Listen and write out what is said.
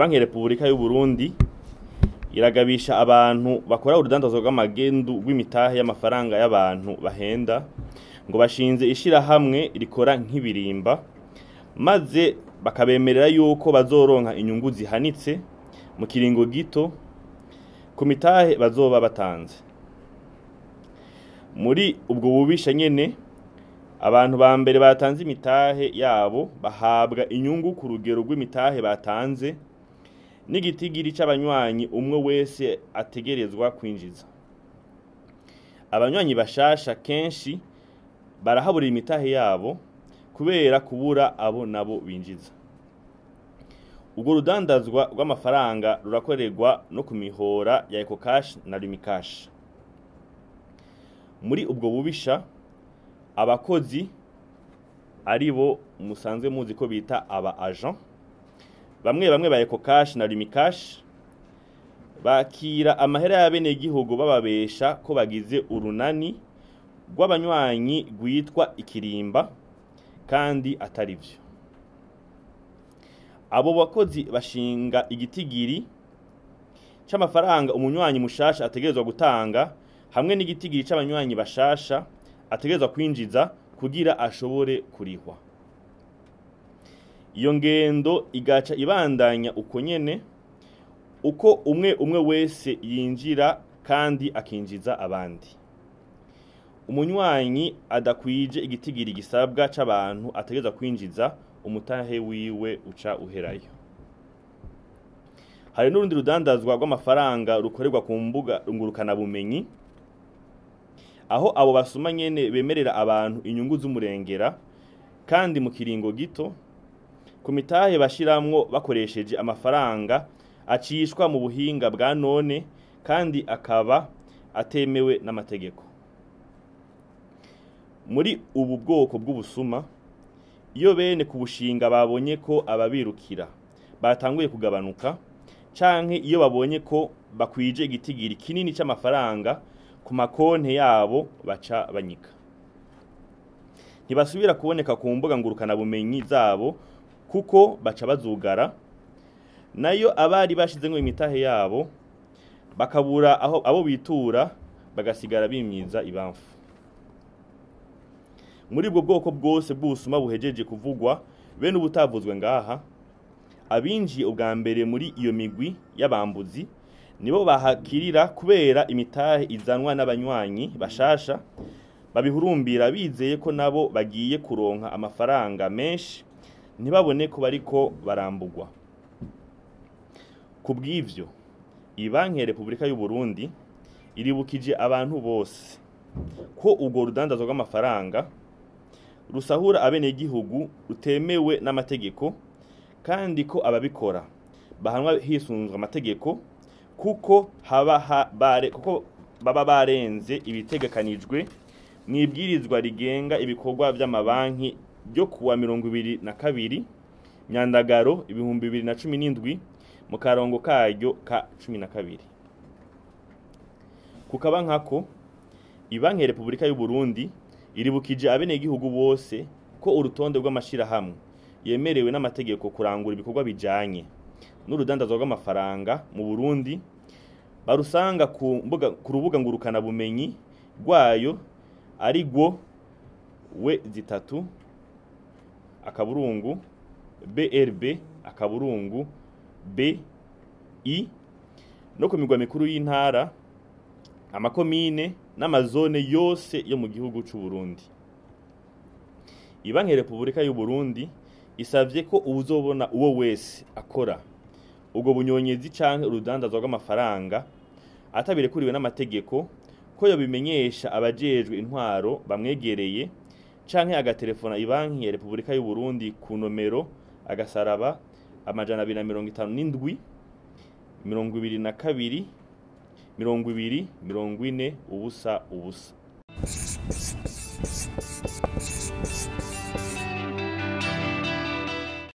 Ibanki ya Repubulika y'u Burundi iragabisha abantu bakora urudandazwa rw'amagendu rw'imitahe y'amafaranga y'abantu bahenda ngo bashinze ishirahamwe rikora nk'ibirimba maze bakabemerera yuko bazoronka inyungu zihanitse mu kiringo gito ku mitahe bazoba batanze. Muri ubwo bubisha nyene abantu ba mbere batanze imitahe yabo bahabwa inyungu ku rugero rw'imitahe batanze n'igitigiri c'abanywanyi umwe wese ategerezwa kwinjiza. Abanywanyi bashasha kenshi barahabura imitahe yabo kubera kubura abo nabo binjiza. Ubwo rudandazwa rw'amafaranga rurakorerwa no ku mihora ya EcoCash na Lumikash. Muri ubwo bubisha abakozi aribo musanzwe muzi ko bita aba agent bamwe ba EcoCash na Lumikash bakira amahera y'abene gihugu bababesha ko bagize urunani rw'abanywanyi rwitwa ikirimba kandi atari byo. Abo bakozi bashinga igitigiri c'amafaranga umunywanyi mushasha ategerezwa gutanga hamwe n'igitigiri c'abanywanyi bashasha ategerezwa kwinjiza kugira ashobore kurihwa. Iyo ngendo igaca ibandanya uko nyene uko umwe wese yinjira kandi akinjiza abandi. Umunywanyi adakwije igitigiri gisabwa c'abantu ategerezwa kwinjiza umutahe wiwe uca uherayo. Hari n'urundi rudandazwa rw'amafaranga rukorerwa ku mbuga ngurukana bumenyi aho abo basuma nyene bemerera abantu inyungu z'umurengera kandi mu kiringo gito ku mitahe bashiramwo bakoresheje amafaranga acishwa mu buhinga bwa none kandi akaba atemewe n'amategeko. Muri ubu bwoko bw'ubusuma iyo bene kubushinga babonye ko ababirukira batanguye kugabanuka canke iyo babonye ko bakwije igitigiri kinini c'amafaranga ku makonte yabo baca banyika. Ntibasubira kuboneka ku mbuga ngurukana bumenyi zabo kuko baca bazugara, nayo abari bashizemwo imitahe yabo bakabura aho abo bitura bagasigara bimyiza ibamfu. Muri ubwo bwoko bwose bw'ubusuma buhejeje kuvugwa bene ubutavuzwe ngaha, abinjiye ubwa mbere muri iyo migwi y'abambuzi nibo bahakirira kubera imitahe izanwa n'abanywanyi bashasha babihurumbira bizeye ko nabo bagiye kuronka amafaranga menshi ntibabone ko bariko barambugwa. Kubw'ivyo Ibanki ya Repubulika y'u Burundi iribukije abantu bose ko ubwo rudandazwa rw'amafaranga rusahura abene gihugu rutemewe n'amategeko kandi ko ababikora bahanwa hisunzwe amategeko kuko baba barenze ibitegekanijwe mwibwirizwa rigenga ibikorwa by'amabanki byo kuwa 22 Nyandagaro 2017 mu karongo karyo ka 12. Kukaba nkako Ibanki ya Repubulika y'u Burundi iribukije abene gihugu bose ko urutonde rw'amashirahamwe yemerewe n'amategeko kurangura ibikorwa bijanye n'urudandazwa rw'amafaranga mu Burundi barusanga ku rubuga ngurukana bumenyi rwayo ari rwo we3 akaburungu BRB akaburungu BI no ku migwa mikuru y'intara amakomine n'amazone yose yo mu gihugu c'u Burundi. Ibanki ya Repubulika y'u Burundi isavye ko uzobona uwo wese akora ubwo bunyonyezi canke urudandazwa rw'amafaranga atabirekuriwe n'amategeko ko yobimenyesha abajejwe intwaro bamwegereye canke agatelefona Ibanki ya Repubulika y'u Burundi ku nomero agasaraba 257 22 20 40 ubusa.